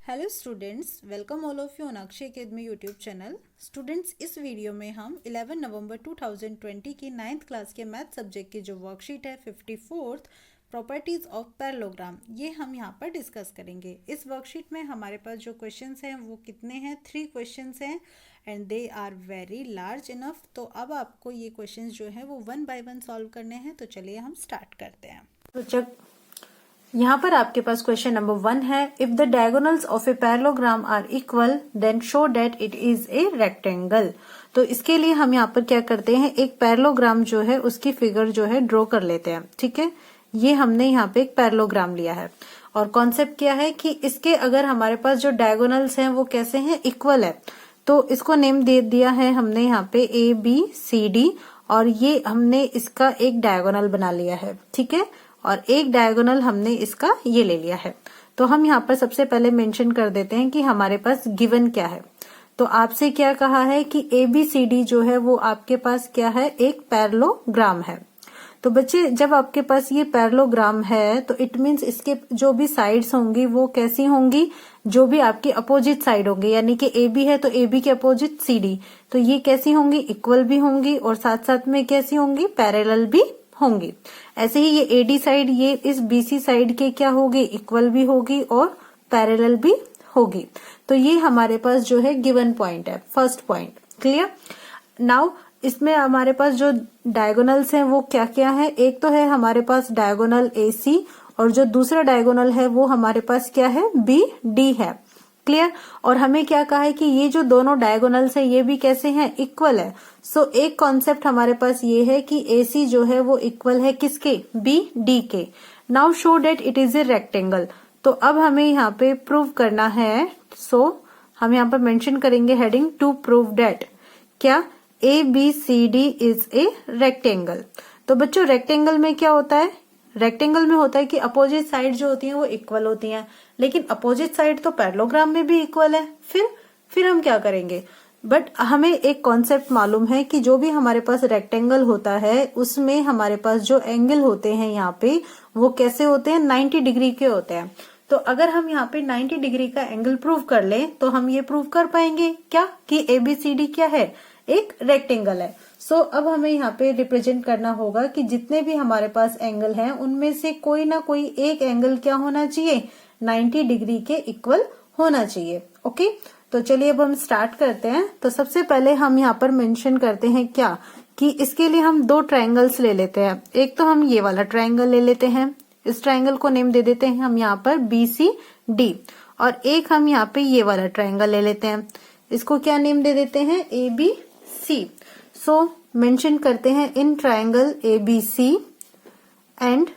Hello students, welcome all of you on Akshay academy YouTube channel. Students, इस video में हम 11 नवंबर 2020 की 9th क्लास के मैथ सब्जेक्ट की जो वर्कशीट है 54th प्रॉपर्टीज ऑफ पैरेललोग्राम, ये हम यहाँ पर डिस्कस करेंगे। इस वर्कशीट में हमारे पास जो क्वेश्चंस हैं वो कितने हैं, 3 क्वेश्चंस हैं and they are very large enough. तो अब आपको ये क्वेश्चंस जो है वो 1 बाय 1 सॉल्व करने हैं। तो चलिए हम स्टार्ट करते हैं। तो जब यहाँ पर आपके पास क्वेश्चन नंबर 1 है, if the diagonals of a parallelogram are equal then show that it is a rectangle. तो इसके लिए हम यहाँ पर क्या करते हैं, एक पैरेललोग्राम जो है उसकी फिगर जो है ड्रॉ कर लेते हैं। ठीक है, ये हमने यहाँ पे एक पैरेललोग्राम लिया है और कॉन्सेप्ट क्या है कि इसके अगर हमारे पास जो डायगोनल्स हैं वो कैसे हैं, इक्वल है। तो इसको नेम दे दिया है हमने यहाँ पे ABCD और ये हमने इसका एक डायगोनल बना लिया है। ठीक है, और एक डायगोनल हमने इसका ये ले लिया है। तो हम यहाँ पर सबसे पहले मेंशन कर देते हैं कि हमारे पास गिवन क्या है। तो आपसे क्या कहा है कि ABCD जो है वो आपके पास क्या है, एक पैरेललोग्राम है। तो बच्चे, जब आपके पास ये पैरेललोग्राम है तो इट मीन्स इसके जो भी साइड्स होंगी वो कैसी होंगी, जो भी आपकी अपोजिट साइड होंगी, यानी कि AB है तो AB के अपोजिट CD, तो ये कैसी होंगी, इक्वल भी होंगी और साथ साथ में कैसी होंगी, पैरेलल भी होंगी। ऐसे ही ये AD साइड ये इस BC साइड के क्या होगी, इक्वल भी होगी और पैरेलल भी होगी। तो ये हमारे पास जो है गिवन पॉइंट है, फर्स्ट पॉइंट। क्लियर। नाउ इसमें हमारे पास जो डायगोनल्स हैं वो क्या क्या है, एक तो है हमारे पास डायगोनल AC और जो दूसरा डायगोनल है वो हमारे पास क्या है, BD है। क्लियर। और हमें क्या कहा है कि ये जो दोनों डायगोनल्स है ये भी कैसे हैं, इक्वल है। सो एक कॉन्सेप्ट हमारे पास ये है कि AC जो है वो इक्वल है किसके, BD के। Now show that it is a rectangle. तो अब हमें यहाँ पे प्रूव करना है। सो हम यहाँ पर मेंशन करेंगे हेडिंग टू प्रूव डेट क्या, ABCD इज ए रेक्टेंगल। तो बच्चों रेक्टेंगल में क्या होता है, रेक्टेंगल में होता है कि अपोजिट साइड जो होती हैं वो इक्वल होती हैं, लेकिन अपोजिट साइड तो पैरेललोग्राम में भी इक्वल है। फिर हम क्या करेंगे, बट हमें एक कॉन्सेप्ट मालूम है कि जो भी हमारे पास रेक्टेंगल होता है उसमें हमारे पास जो एंगल होते हैं यहाँ पे वो कैसे होते हैं, 90 डिग्री के होते हैं। तो अगर हम यहाँ पे 90 डिग्री का एंगल प्रूव कर ले तो हम ये प्रूव कर पाएंगे क्या कि ABCD क्या है, एक रेक्टेंगल है। सो अब हमें यहाँ पे रिप्रेजेंट करना होगा कि जितने भी हमारे पास एंगल हैं उनमें से कोई ना कोई एक एंगल क्या होना चाहिए, 90 डिग्री के इक्वल होना चाहिए। ओके, तो चलिए अब हम स्टार्ट करते हैं। तो सबसे पहले हम यहाँ पर मेंशन करते हैं क्या, कि इसके लिए हम 2 ट्रायंगल्स ले लेते हैं। एक तो हम ये वाला ट्रायंगल ले लेते हैं, इस ट्रायंगल को नेम दे देते हैं हम यहाँ पर BCD, और एक हम यहाँ पे ये वाला ट्रायंगल ले लेते हैं, इसको क्या नेम दे देते हैं, ABC। सो मेंशन करते हैं in triangle ABC and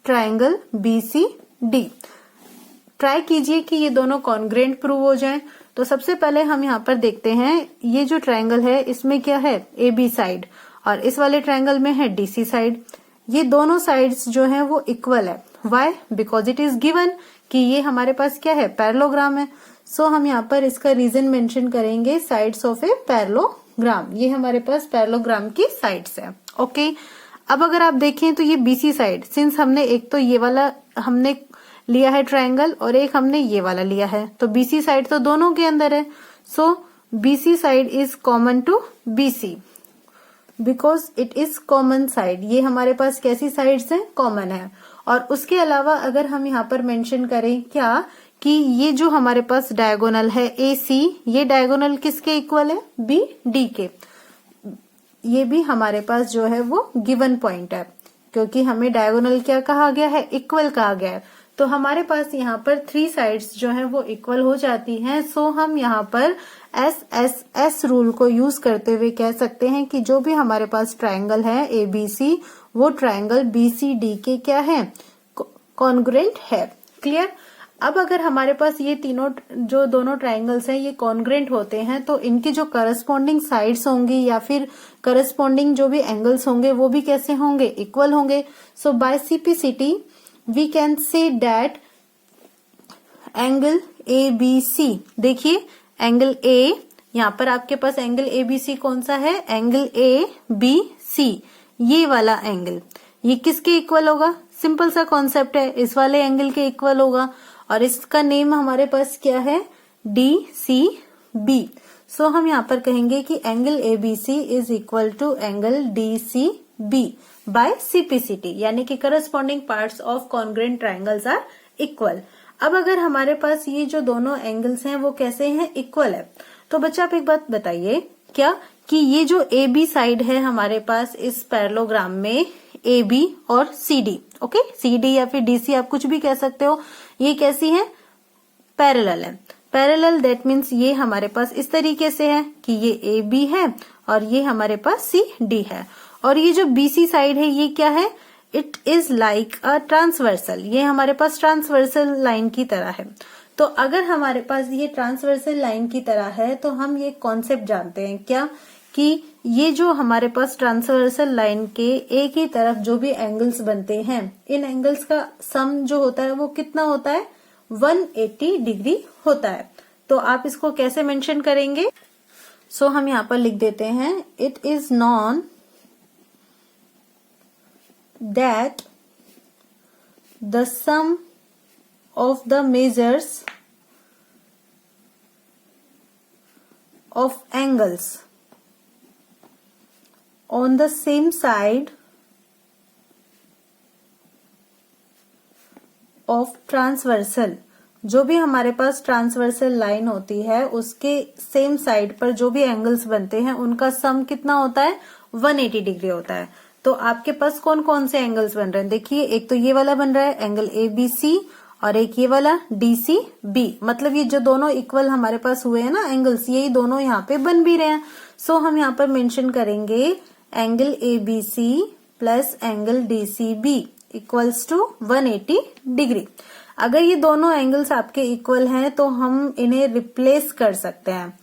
triangle BCD। Try कीजिए कि ये दोनों कॉन्ग्रेंट प्रूव हो जाएं। तो सबसे पहले हम यहाँ पर देखते हैं, ये जो ट्रायंगल है इसमें क्या है, AB साइड, और इस वाले ट्रायंगल में है DC साइड। ये दोनों साइड्स जो हैं वो इक्वल है। Why, because it is given कि ये हमारे पास क्या है, पैरेललोग्राम है। सो हम यहाँ पर इसका रीजन मेंशन करेंगे, साइड्स ऑफ ए पैरेललोग्राम। ये हमारे पास पैरेललोग्राम की साइड्स है। ओके, अब अगर आप देखें तो ये BC साइड, सिंस हमने एक तो ये वाला हमने लिया है ट्रायंगल और एक हमने ये वाला लिया है, तो BC साइड तो दोनों के अंदर है। So BC side is common to BC because it is common side. ये हमारे पास कैसी साइड्स हैं, कॉमन है। और उसके अलावा अगर हम यहाँ पर मेंशन करें क्या, कि ये जो हमारे पास डायगोनल है AC, ये डायगोनल किसके इक्वल है, BD के। ये भी हमारे पास जो है वो गिवन पॉइंट है, क्योंकि हमें डायगोनल क्या कहा गया है, इक्वल कहा गया है। तो हमारे पास यहाँ पर 3 साइड्स जो है वो इक्वल हो जाती हैं। सो हम यहाँ पर SSS रूल को यूज करते हुए कह सकते हैं कि जो भी हमारे पास ट्रायंगल है ABC, वो ट्रायंगल BCD के क्या है, कॉन्ग्रेंट है। क्लियर। अब अगर हमारे पास ये तीनों जो दोनों ट्रायंगल्स हैं ये कॉन्ग्रेंट होते हैं तो इनकी जो करस्पॉन्डिंग साइड्स होंगी या फिर करस्पॉन्डिंग जो भी एंगल्स होंगे वो भी कैसे होंगे, इक्वल होंगे। So by CPCT we can say that angle ABC, देखिए एंगल A, यहाँ पर आपके पास एंगल ABC कौन सा है, एंगल ABC, ये वाला एंगल, ये किसके इक्वल होगा, सिंपल सा कॉन्सेप्ट है, इस वाले एंगल के इक्वल होगा। और इसका नेम हमारे पास क्या है, DCB। सो हम यहाँ पर कहेंगे कि angle ABC is equal to angle DCB by CPCT, यानी कि corresponding parts of congruent triangles are equal. अब अगर हमारे पास ये जो दोनों एंगल्स हैं वो कैसे हैं, इक्वल है, तो बच्चा आप एक बात बताइए क्या कि ये जो AB साइड है हमारे पास इस पैरेललोग्राम में, AB और CD, ओके, CD या फिर DC आप कुछ भी कह सकते हो, ये कैसी है, पैरेलल है। पैरेलल दैट मीन्स ये हमारे पास इस तरीके से है कि ये AB है और ये हमारे पास CD है। और ये जो BC साइड है ये क्या है, it is like a transversal, ये हमारे पास ट्रांसवर्सल लाइन की तरह है। तो अगर हमारे पास ये ट्रांसवर्सल लाइन की तरह है तो हम ये कॉन्सेप्ट जानते हैं क्या, कि ये जो हमारे पास ट्रांसवर्सल लाइन के एक ही तरफ जो भी एंगल्स बनते हैं, इन एंगल्स का सम जो होता है वो कितना होता है, 180 डिग्री होता है। तो आप इसको कैसे मेंशन करेंगे, सो हम यहाँ पर लिख देते हैं, it is known that the sum of the measures of angles on the same side of transversal, जो भी हमारे पास ट्रांसवर्सल लाइन होती है उसके सेम साइड पर जो भी एंगल्स बनते हैं उनका सम कितना होता है, 180 डिग्री होता है। तो आपके पास कौन कौन से एंगल्स बन रहे हैं, देखिए एक तो ये वाला बन रहा है एंगल ABC और एक ये वाला DCB, मतलब ये जो दोनों इक्वल हमारे पास हुए हैं ना एंगल्स, यही दोनों यहाँ पे बन भी रहे हैं। सो हम यहाँ पर मेंशन करेंगे angle ABC plus angle DCB equals to 180 degree. अगर ये दोनों एंगल्स आपके इक्वल हैं तो हम इन्हें रिप्लेस कर सकते हैं,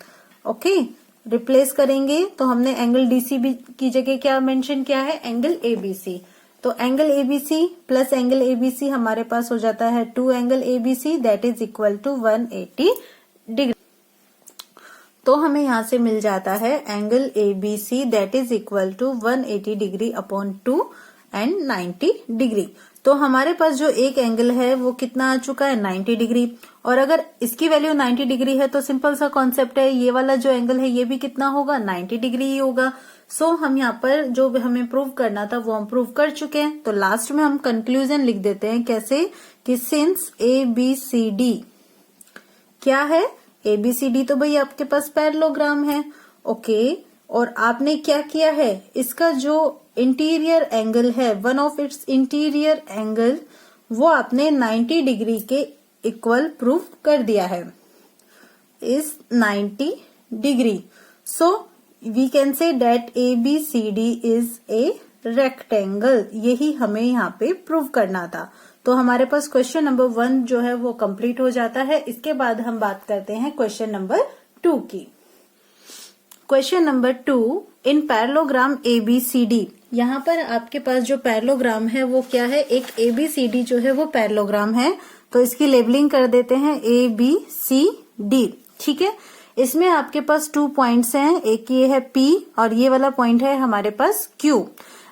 ओके, रिप्लेस करेंगे तो हमने एंगल DCB की जगह क्या मेंशन किया है, एंगल ABC। तो angle ABC plus angle ABC हमारे पास हो जाता है 2 angle ABC that is equal to 180 degree. तो हमें यहाँ से मिल जाता है angle ABC that is equal to 180 degree upon 2 and 90 degree. तो हमारे पास जो एक एंगल है वो कितना आ चुका है, 90 डिग्री। और अगर इसकी वैल्यू 90 डिग्री है तो सिंपल सा कॉन्सेप्ट है, ये वाला जो एंगल है ये भी कितना होगा, 90 डिग्री ही होगा। सो हम यहाँ पर जो हमें प्रूव करना था वो हम प्रूव कर चुके हैं। तो लास्ट में हम कंक्लूजन लिख देते हैं, कैसे कि सिंस ABCD क्या है, ABCD तो भाई आपके पास पैरेललोग्राम है, ओके, और आपने क्या किया है, इसका जो इंटीरियर एंगल है, one of its interior angle, वो आपने 90 डिग्री के इक्वल प्रूव कर दिया है, is 90 degree. So we can say that ABCD is a rectangle, यही हमें यहाँ पे प्रूव करना था। तो हमारे पास क्वेश्चन नंबर 1 जो है वो कंप्लीट हो जाता है। इसके बाद हम बात करते हैं क्वेश्चन नंबर 2 की। क्वेश्चन नंबर 2, इन पैरेललोग्राम ABCD, यहाँ पर आपके पास जो पैरेललोग्राम है वो क्या है, एक ABCD जो है वो पैरेललोग्राम है। तो इसकी लेबलिंग कर देते हैं ABCD, ठीक है। इसमें आपके पास 2 पॉइंट्स हैं, एक ये है P और ये वाला पॉइंट है हमारे पास Q।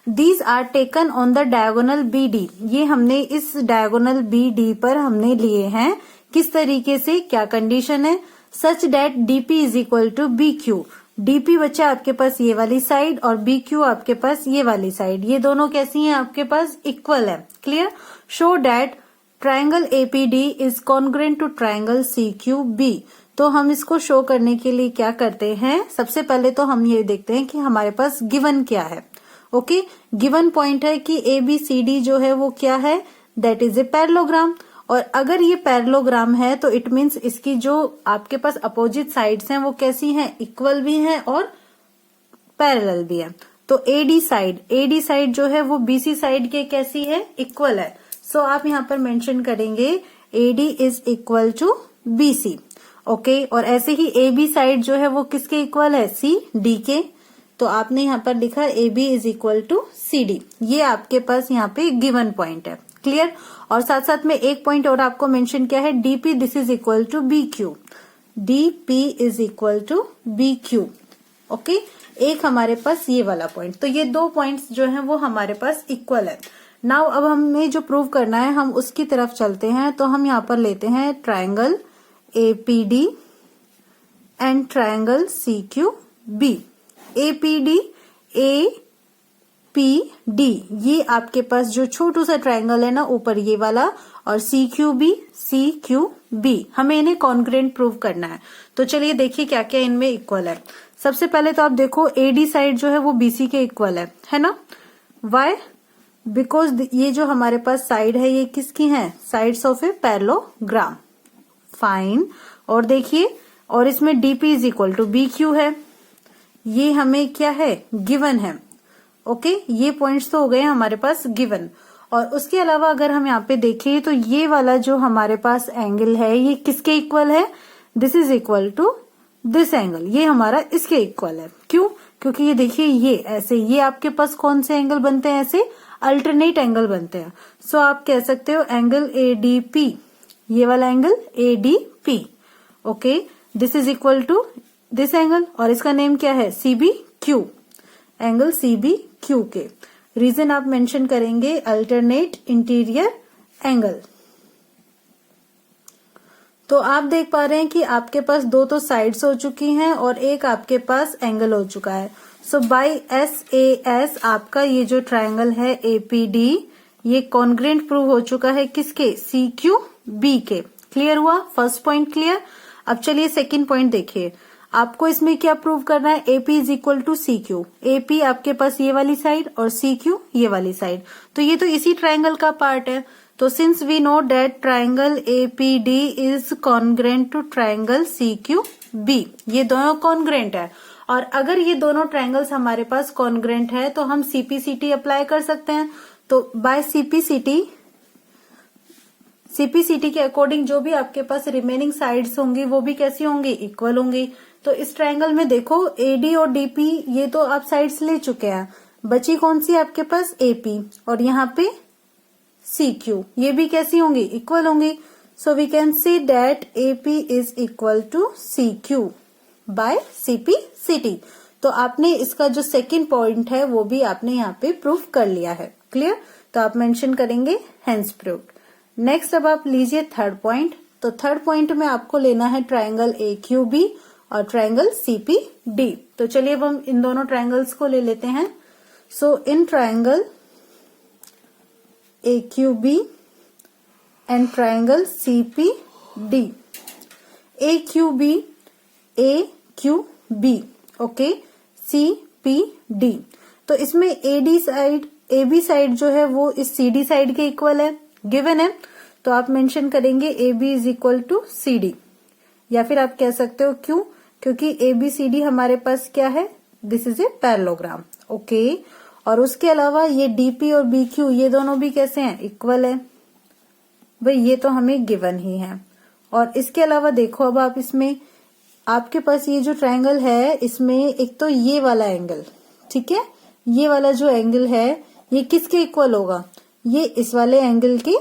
These are taken on the diagonal BD, ये हमने इस डायगोनल BD पर हमने लिए हैं। किस तरीके से, क्या कंडीशन है, such that DP is equal to BQ। DP बच्चा आपके पास ये वाली साइड और BQ आपके पास ये वाली साइड, ये दोनों कैसी हैं आपके पास, इक्वल है, clear. Show that triangle APD is congruent to triangle CQB। तो हम इसको शो करने के लिए क्या करते हैं, सबसे पहले तो हम ये देखते हैं कि हमारे पास गिवन क्या है, ओके। गिवन पॉइंट है कि ABCD जो है वो क्या है, दैट इज ए पैरेललोग्राम। और अगर ये पैरेललोग्राम है तो इट मीन्स इसकी जो आपके पास अपोजिट साइड्स हैं वो कैसी हैं, इक्वल भी हैं और पैरेलल भी है। तो AD साइड जो है वो BC साइड के कैसी है, इक्वल है। सो आप यहाँ पर मेंशन करेंगे AD is equal to BC, okay. और ऐसे ही AB साइड जो है वो किसके इक्वल है, CD के। तो आपने यहाँ पर लिखा AB is equal to CD, ये आपके पास यहाँ पे गिवन पॉइंट है, क्लियर। और साथ साथ में एक पॉइंट और आपको मेंशन किया है, DP this is equal to BQ, DP is equal to BQ, okay. एक हमारे पास ये वाला पॉइंट, तो ये 2 पॉइंट्स जो है वो हमारे पास इक्वल है। नाउ अब हमें जो प्रूव करना है हम उसकी तरफ चलते हैं। तो हम यहाँ पर लेते हैं triangle APD and triangle CQB। APD APD ये आपके पास जो छोटू सा ट्राइंगल है ना ऊपर ये वाला, और CQB हमें इन्हें कॉन्ग्रुएंट प्रूव करना है। तो चलिए देखिए क्या क्या इनमें इक्वल है। सबसे पहले तो आप देखो AD साइड जो है वो BC के इक्वल है ना। वाई? बिकॉज ये जो हमारे पास साइड है ये किसकी है? Sides of a parallelogram. Fine. और देखिए, और इसमें DP is equal to BQ है। ये हमें क्या है? गिवन है। ओके, ये पॉइंट्स तो हो गए हमारे पास गिवन। और उसके अलावा अगर हम यहाँ पे देखें तो ये वाला जो हमारे पास एंगल है ये किसके इक्वल है? This is equal to this angle. ये हमारा इसके इक्वल है। क्यों? क्योंकि ये देखिए ये ऐसे, ये आपके पास कौन से एंगल बनते हैं? ऐसे अल्टरनेट एंगल बनते हैं। सो आप कह सकते हो एंगल ADP, ये वाला angle ADP। Okay, this is equal to this angle, और इसका नेम क्या है? CBQ। एंगल CBQ के रीजन आप मेंशन करेंगे अल्टरनेट इंटीरियर एंगल। तो आप देख पा रहे हैं कि आपके पास दो तो साइड्स हो चुकी हैं और एक आपके पास एंगल हो चुका है। सो बाय SAS आपका ये जो ट्राइंगल है APD ये कॉन्ग्रुएंट प्रूव हो चुका है किसके? CQB के। क्लियर हुआ? First point clear. अब चलिए सेकंड पॉइंट देखिए। आपको इसमें क्या प्रूव करना है? AP is equal to CQ। AP आपके पास ये वाली साइड और CQ ये वाली साइड, तो ये तो इसी ट्राइंगल का पार्ट है। तो since we know that triangle APD is congruent to triangle CQB, ये दोनों कॉन्ग्रुएंट है। और अगर ये दोनों ट्राइंगल्स हमारे पास कॉन्ग्रुएंट है तो हम CPCT अप्लाई कर सकते हैं। तो बाय CPCT के अकॉर्डिंग जो भी आपके पास रिमेनिंग साइड्स होंगी वो भी कैसी होंगी? इक्वल होंगी। तो इस ट्राइंगल में देखो AD और DP ये तो आप साइड्स ले चुके हैं, बची कौन सी आपके पास? AP, और यहाँ पे CQ, ये भी कैसी होंगी? इक्वल होंगी। So we can see that AP is equal to CQ by CPCT। तो आपने इसका जो सेकंड पॉइंट है वो भी आपने यहाँ पे प्रूफ कर लिया है। क्लियर? तो आप मेंशन करेंगे हेंस प्रूव्ड। नेक्स्ट अब आप लीजिए थर्ड पॉइंट। तो थर्ड पॉइंट में आपको लेना है ट्राइंगल AQB और ट्राइंगल CPD। तो चलिए अब हम इन दोनों ट्राइंगल्स को ले लेते हैं। So in triangle AQB and triangle CPD, AQB okay, CPD। तो इसमें AB साइड जो है वो इस CD साइड के इक्वल है, गिवन है। तो आप मेंशन करेंगे AB is equal to CD, या फिर आप कह सकते हो क्यों? क्योंकि ABCD हमारे पास क्या है? This is a parallelogram. Okay, और उसके अलावा ये DP और BQ ये दोनों भी कैसे हैं? इक्वल है। भाई ये तो हमें गिवन ही है। और इसके अलावा देखो अब आप इसमें आपके पास ये जो ट्राइंगल है इसमें एक तो ये वाला एंगल, ठीक है, ये वाला जो एंगल है ये किसके इक्वल होगा? ये इस वाले एंगल के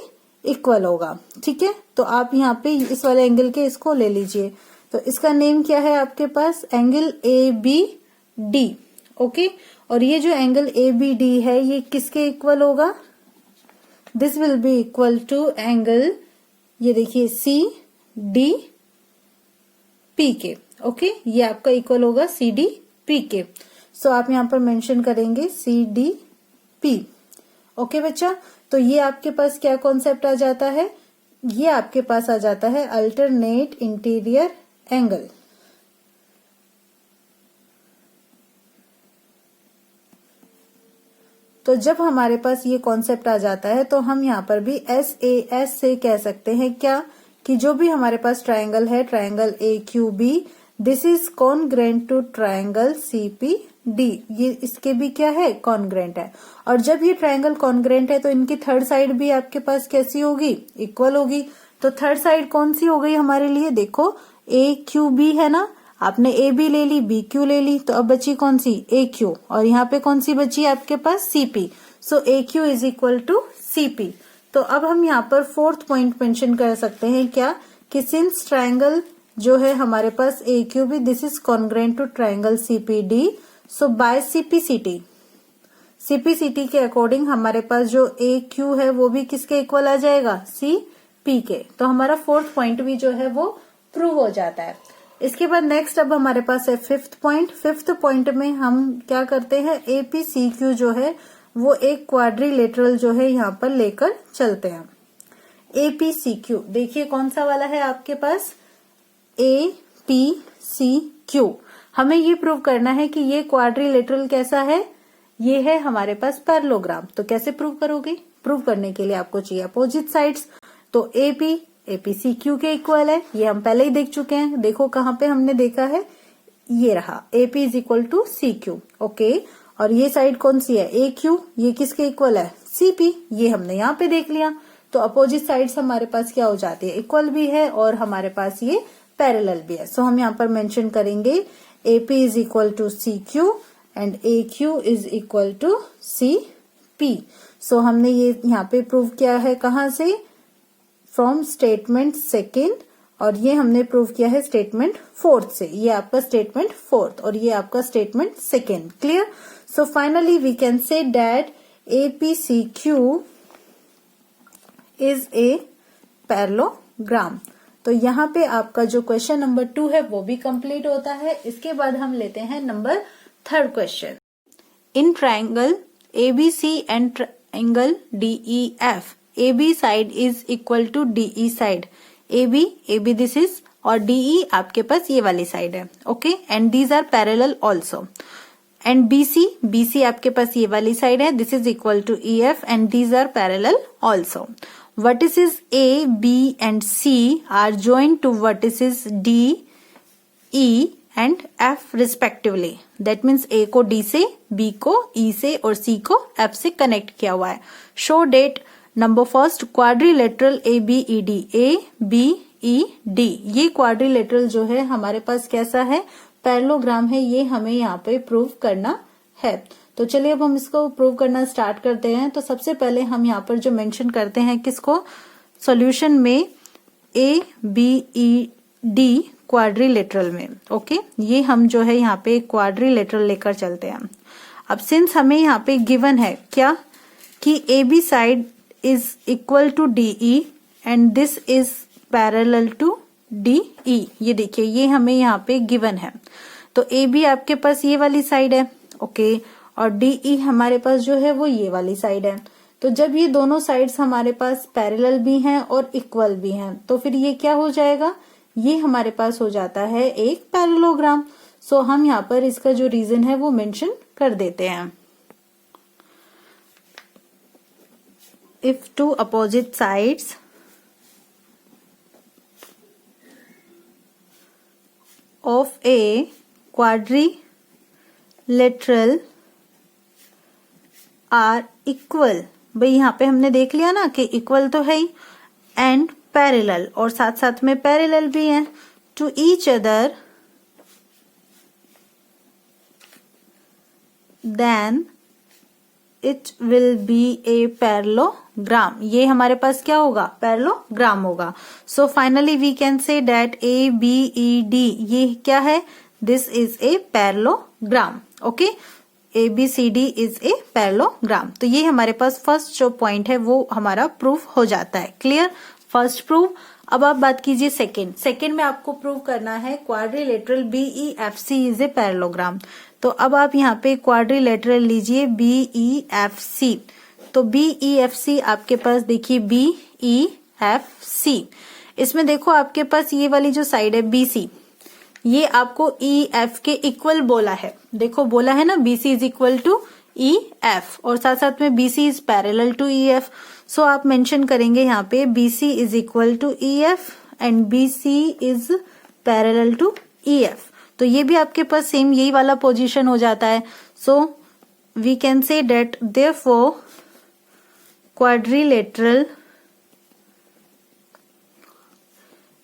इक्वल होगा। ठीक है, तो आप यहाँ पे इस वाले एंगल के इसको ले लीजिए। तो इसका नेम क्या है आपके पास? Angle ABD। ओके, और ये जो एंगल ABD है ये किसके इक्वल होगा? This will be equal to angle, ये देखिए CDP के। ओके, ये आपका इक्वल होगा CDP के। सो आप यहाँ पर मेंशन करेंगे CDP। ओके बच्चा, तो ये आपके पास क्या कॉन्सेप्ट आ जाता है? ये आपके पास आ जाता है अल्टरनेट इंटीरियर एंगल। तो जब हमारे पास ये कॉन्सेप्ट आ जाता है तो हम यहाँ पर भी SAS से कह सकते हैं क्या? कि जो भी हमारे पास ट्राइंगल है, triangle AQB, this is congruent to triangle CPD, ये इसके भी क्या है? कॉन्ग्रुएंट है। और जब ये ट्राइंगल कॉन्ग्रुएंट है तो इनकी थर्ड साइड भी आपके पास कैसी होगी? इक्वल होगी। तो थर्ड साइड कौन सी हो गई हमारे लिए? देखो AQB है ना, आपने AB ले ली, BQ ले ली, तो अब बची कौन सी? AQ, और यहाँ पे कौन सी बची आपके पास? CP। So AQ is equal to CP। तो अब हम यहाँ पर फोर्थ पॉइंट मेंशन कर सकते हैं क्या? कि सिंस ट्राइंगल जो है हमारे पास AQB, this is congruent to triangle CPD, so by CPCT CPCT के अकॉर्डिंग हमारे पास जो ए क्यू है वो भी किसके इक्वल आ जाएगा, सी पी के। तो हमारा फोर्थ पॉइंट भी जो है वो प्रूव हो जाता है। इसके बाद नेक्स्ट अब हमारे पास है फिफ्थ पॉइंट। फिफ्थ पॉइंट में हम क्या करते हैं, एपीसीक्यू जो है वो एक क्वाड्रिलेटरल जो है यहाँ पर लेकर चलते हैं। एपीसीक्यू देखिए कौन सा वाला है आपके पास, एपीसीक्यू। हमें ये प्रूव करना है कि ये क्वाड्रिलेटरल कैसा है, ये है हमारे पास पैरेललोग्राम। तो कैसे प्रूव करोगे, प्रूव करने के लिए आपको चाहिए अपोजिट साइड्स। तो एपी एपीसीक्यू के इक्वल है, ये हम पहले ही देख चुके हैं। देखो कहाँ पे हमने देखा है, ये रहा AP is equal to C Q. Okay, और ये साइड कौन सी है, ए क्यू, ये किसके इक्वल है, सीपी। ये हमने यहाँ पे देख लिया। तो अपोजिट साइड्स हमारे पास क्या हो जाती है, इक्वल भी है और हमारे पास ये पैरेलल भी है। सो हम यहाँ पर मेंशन करेंगे AP is equal to C Q and A Q is equal to C P. So हमने ये यहाँ पे प्रूव किया है कहाँ से, फ्रॉम स्टेटमेंट सेकेंड, और ये हमने प्रूव किया है स्टेटमेंट फोर्थ से। ये आपका स्टेटमेंट फोर्थ और ये आपका statement second. Clear. So finally we can say that APCQ is a parallelogram. तो यहाँ पे आपका जो क्वेश्चन नंबर 2 है वो भी कंप्लीट होता है। इसके बाद हम लेते हैं number 3rd question. In triangle ABC and triangle DEF, AB side is equal to DE side. AB this is और DE आपके पास ये वाली साइड है। Okay, and these are parallel also. And BC आपके पास ये वाली साइड है, this is equal to EF and these are parallel also. vertices A, B and C are joined to vertices D, E and F respectively. That means A को D से, B को E से और C को F से connect किया हुआ है। Show date number first quadrilateral ABED, ABED। ये क्वाड्रिलेटरल जो है हमारे पास कैसा है, पैरेललोग्राम है। ये हमें यहाँ पे प्रूव करना है। तो चलिए अब हम इसको प्रूव करना स्टार्ट करते हैं। तो सबसे पहले हम यहाँ पर जो मेंशन करते हैं किसको, सॉल्यूशन में ABED क्वाड्रिलेटरल में। ओके, ये हम जो है यहाँ पे क्वाड्रिलेटरल लेकर चलते हैं। अब सिंस हमें यहाँ पे गिवन है क्या कि AB side is equal to DE and this is parallel to DE। ये देखिए ये हमें यहाँ पे गिवन है। तो AB आपके पास ये वाली साइड है, ओके, और DE हमारे पास जो है वो ये वाली साइड है। तो जब ये दोनों साइड्स हमारे पास पैरेलल भी हैं और इक्वल भी हैं तो फिर ये क्या हो जाएगा, ये हमारे पास हो जाता है एक पैरेललोग्राम। सो हम यहाँ पर इसका जो रीजन है वो मेंशन कर देते हैं। If two opposite sides of a quadrilateral are equal, भाई यहाँ पे हमने देख लिया ना कि इक्वल तो है ही, एंड पैरेलल, और साथ साथ में पैरेलल भी है to each other, then it will be a parallelogram. ये हमारे पास क्या होगा, पैरेललोग्राम होगा। So finally we can say that ABED ये क्या है, this is a parallelogram. Okay, ABCD is a parallelogram. तो ये हमारे पास फर्स्ट जो पॉइंट है वो हमारा प्रूफ हो जाता है। Clear, first proof. अब आप बात कीजिए सेकेंड में आपको प्रूव करना है quadrilateral BEFC is a parallelogram. तो अब आप यहाँ पे क्वाड्रिलेटरल लीजिए BEFC। तो BEFC आपके पास देखिए BEFC, इसमें देखो आपके पास ये वाली जो साइड है BC, ये आपको EF के इक्वल बोला है। देखो बोला है ना BC is equal to EF, और साथ साथ में BC is parallel to EF। So आप मेंशन करेंगे यहाँ पे BC is equal to EF and BC is parallel to EF। तो ये भी आपके पास सेम यही वाला पोजीशन हो जाता है। So we can say that therefore quadrilateral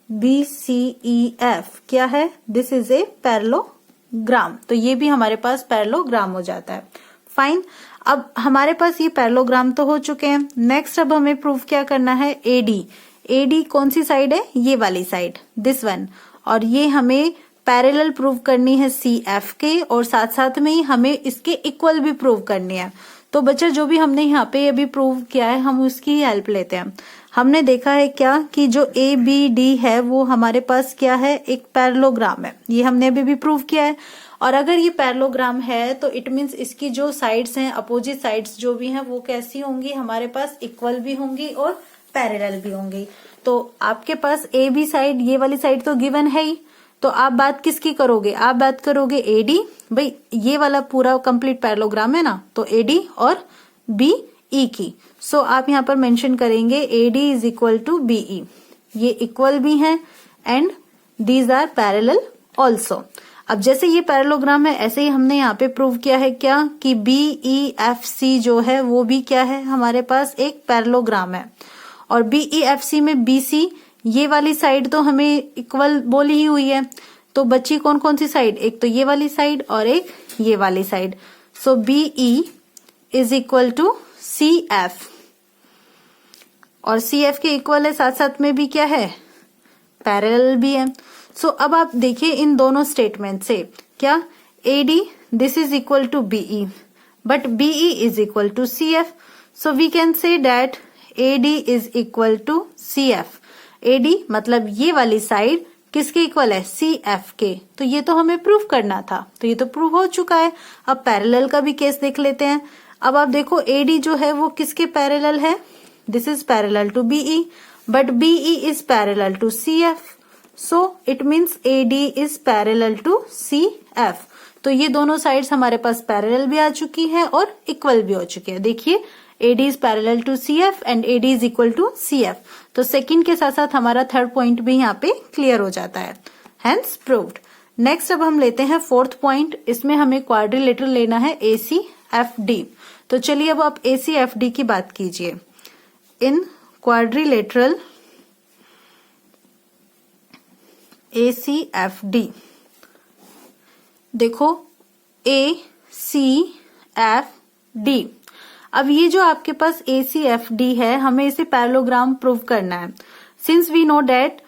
BCEF क्या है, दिस इज ए पैरेललोग्राम। तो ये भी हमारे पास पैरेललोग्राम हो जाता है। फाइन, अब हमारे पास ये पैरेललोग्राम तो हो चुके हैं। नेक्स्ट अब हमें प्रूफ क्या करना है, AD कौन सी साइड है, ये वाली साइड, दिस वन, और ये हमें पैरेलल प्रूव करनी है CF के, और साथ साथ में ही हमें इसके इक्वल भी प्रूव करनी है। तो बच्चा जो भी हमने यहाँ पे अभी प्रूव किया है हम उसकी हेल्प लेते हैं। हमने देखा है क्या कि जो ए बी डी है वो हमारे पास क्या है, एक पैरेललोग्राम है। ये हमने अभी भी प्रूव किया है। और अगर ये पैरेललोग्राम है तो इट मीन्स इसकी जो साइड्स हैं, अपोजिट साइड्स जो भी हैं वो कैसी होंगी, हमारे पास इक्वल भी होंगी और पैरेलल भी होंगी। तो आपके पास ए बी साइड, ये वाली साइड तो गिवन है ही, तो आप बात किसकी करोगे, आप बात करोगे एडी। भाई ये वाला पूरा कंप्लीट पैरेललोग्राम है ना, तो एडी और बी ई की। सो आप यहाँ पर मेंशन करेंगे AD is equal to BE. ये इक्वल भी हैं and these are parallel also. अब जैसे ये पैरेललोग्राम है ऐसे ही हमने यहाँ पे प्रूव किया है क्या कि बी ई एफ सी जो है वो भी क्या है, हमारे पास एक पैरेललोग्राम है। और बी ई एफ सी में बी सी ये वाली साइड तो हमें इक्वल बोली ही हुई है, तो बची कौन कौन सी साइड, एक तो ये वाली साइड और एक ये वाली side. So B E is equal to C F, और सी एफ के इक्वल है, साथ साथ में भी क्या है, पैरेलल भी है। सो अब आप देखिए इन दोनों स्टेटमेंट से क्या, AD this is equal to BE but BE is equal to C F. So we can say that AD is equal to C F. AD मतलब ये वाली साइड किसके इक्वल है, सी एफ के। तो ये तो हमें प्रूव करना था, तो ये तो प्रूव हो चुका है। अब पैरेलल का भी केस देख लेते हैं। अब आप देखो एडी जो है वो किसके पैरेलल है, this is parallel to BE but BE is parallel to C F. So it means AD is parallel to C F. तो ये दोनों साइड्स हमारे पास पैरेलल भी आ चुकी हैं और इक्वल भी हो चुकी है। देखिए A D is parallel to C F and A D is equal to C F. तो सेकंड के साथ साथ हमारा थर्ड पॉइंट भी यहाँ पे क्लियर हो जाता है, हेंस प्रूव्ड। नेक्स्ट अब हम लेते हैं फोर्थ पॉइंट। इसमें हमें क्वाड्रिलेटरल लेना है ए सी एफ डी। तो चलिए अब आप ए सी एफ डी की बात कीजिए। In quadrilateral A C F D, देखो ए सी एफ डी। अब ये जो आपके पास ए सी एफ डी है हमें इसे पैरेललोग्राम प्रूव करना है। सिंस वी नो डेट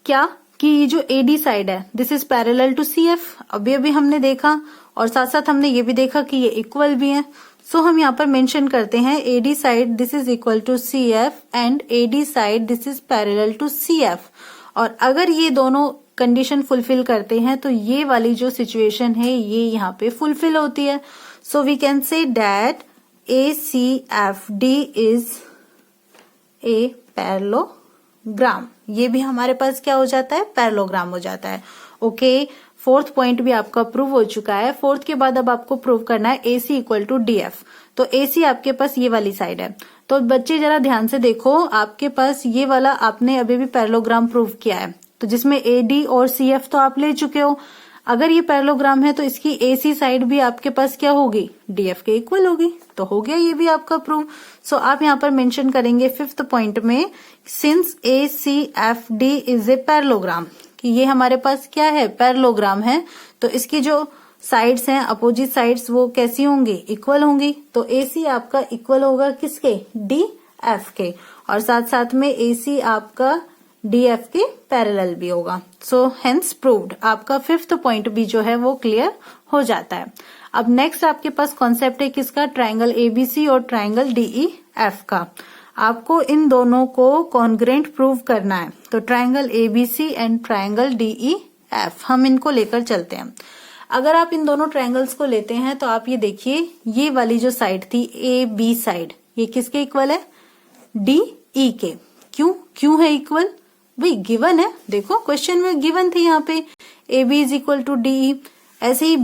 क्या कि ये जो ए डी साइड है this is parallel to C F, अभी अभी हमने देखा, और साथ साथ हमने ये भी देखा कि ये इक्वल भी है। सो हम यहाँ पर मेंशन करते हैं A D side this is equal to C F and A D side this is parallel to C F. और अगर ये दोनों कंडीशन फुलफिल करते हैं तो ये वाली जो सिचुएशन है ये यहाँ पे फुलफिल होती है। So we can say that A C F D is a parallelogram. ये भी हमारे पास क्या हो जाता है, पैरेललोग्राम हो जाता है। ओके, फोर्थ पॉइंट भी आपका प्रूव हो चुका है। फोर्थ के बाद अब आपको प्रूव करना है ए सी इक्वल टू डी एफ। तो ए सी आपके पास ये वाली साइड है। तो बच्चे जरा ध्यान से देखो, आपके पास ये वाला आपने अभी भी पैरेललोग्राम प्रूव किया है, तो जिसमें ए डी और सी एफ तो आप ले चुके हो। अगर ये पैरेललोग्राम है तो इसकी ए सी साइड भी आपके पास क्या होगी, डी एफ के इक्वल होगी। तो हो गया ये भी आपका प्रूव। सो आप यहाँ पर मेंशन करेंगे फिफ्थ पॉइंट में, since A C F D is a parallelogram, कि ये हमारे पास क्या है, पैरेललोग्राम है, तो इसकी जो साइड्स हैं अपोजिट साइड्स वो कैसी होंगी, इक्वल होंगी। तो ए सी आपका इक्वल होगा किसके, डी एफ के, और साथ साथ में ए सी आपका डी एफ के पैरेलल भी होगा। सो हेंस प्रूव्ड, आपका फिफ्थ पॉइंट भी जो है वो क्लियर हो जाता है। अब नेक्स्ट आपके पास कॉन्सेप्ट है किसका, ट्राइंगल एबीसी और ट्राइंगल डीई एफ का। आपको इन दोनों को कॉन्ग्रेंट प्रूव करना है। तो triangle ABC and triangle DE F हम इनको लेकर चलते हैं। अगर आप इन दोनों ट्राइंगल्स को लेते हैं तो आप ये देखिए, ये वाली जो साइड थी ए बी साइड, ये किसके इक्वल है, डी ई के। क्यों है इक्वल, भाई गिवन है, देखो क्वेश्चन में गिवन थी यहाँ पे A B is equal to D E. ऐसे ही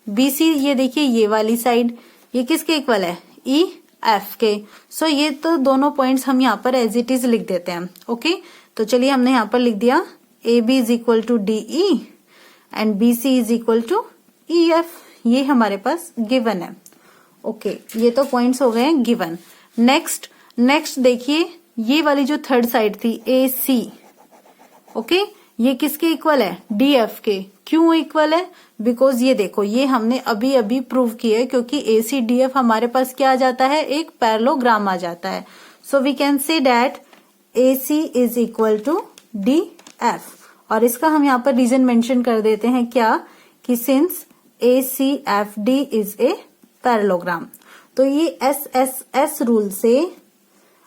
बी सी ये देखिए ये वाली साइड, ये किसके इक्वल है, ई एफ के। सो ये तो दोनों पॉइंट्स हम यहाँ पर एज इट इज लिख देते हैं। ओके, तो चलिए हमने यहाँ पर लिख दिया A B is equal to D E and B C is equal to E F, ये हमारे पास गिवन है। ओके, ये तो पॉइंट्स हो गए हैं गिवन। नेक्स्ट देखिए, ये वाली जो थर्ड साइड थी ए सी, ओके, ये किसके इक्वल है, डी एफ के। क्यों इक्वल है, बिकॉज ये देखो ये हमने अभी अभी प्रूव किया है, क्योंकि ए सी डी एफ हमारे पास क्या आ जाता है, एक पैरेललोग्राम आ जाता है। So we can say that A C is equal to D F, और इसका हम यहाँ पर रीजन मेंशन कर देते हैं क्या, कि since A C F D is a parallelogram. तो ये SSS रूल से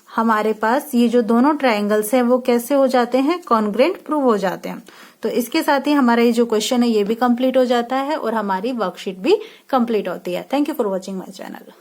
हमारे पास ये जो दोनों ट्राइंगल्स हैं वो कैसे हो जाते हैं, कॉन्ग्रेंट प्रूव हो जाते हैं। तो इसके साथ ही हमारा ये जो क्वेश्चन है ये भी कंप्लीट हो जाता है और हमारी वर्कशीट भी कंप्लीट होती है। Thank you for watching my channel.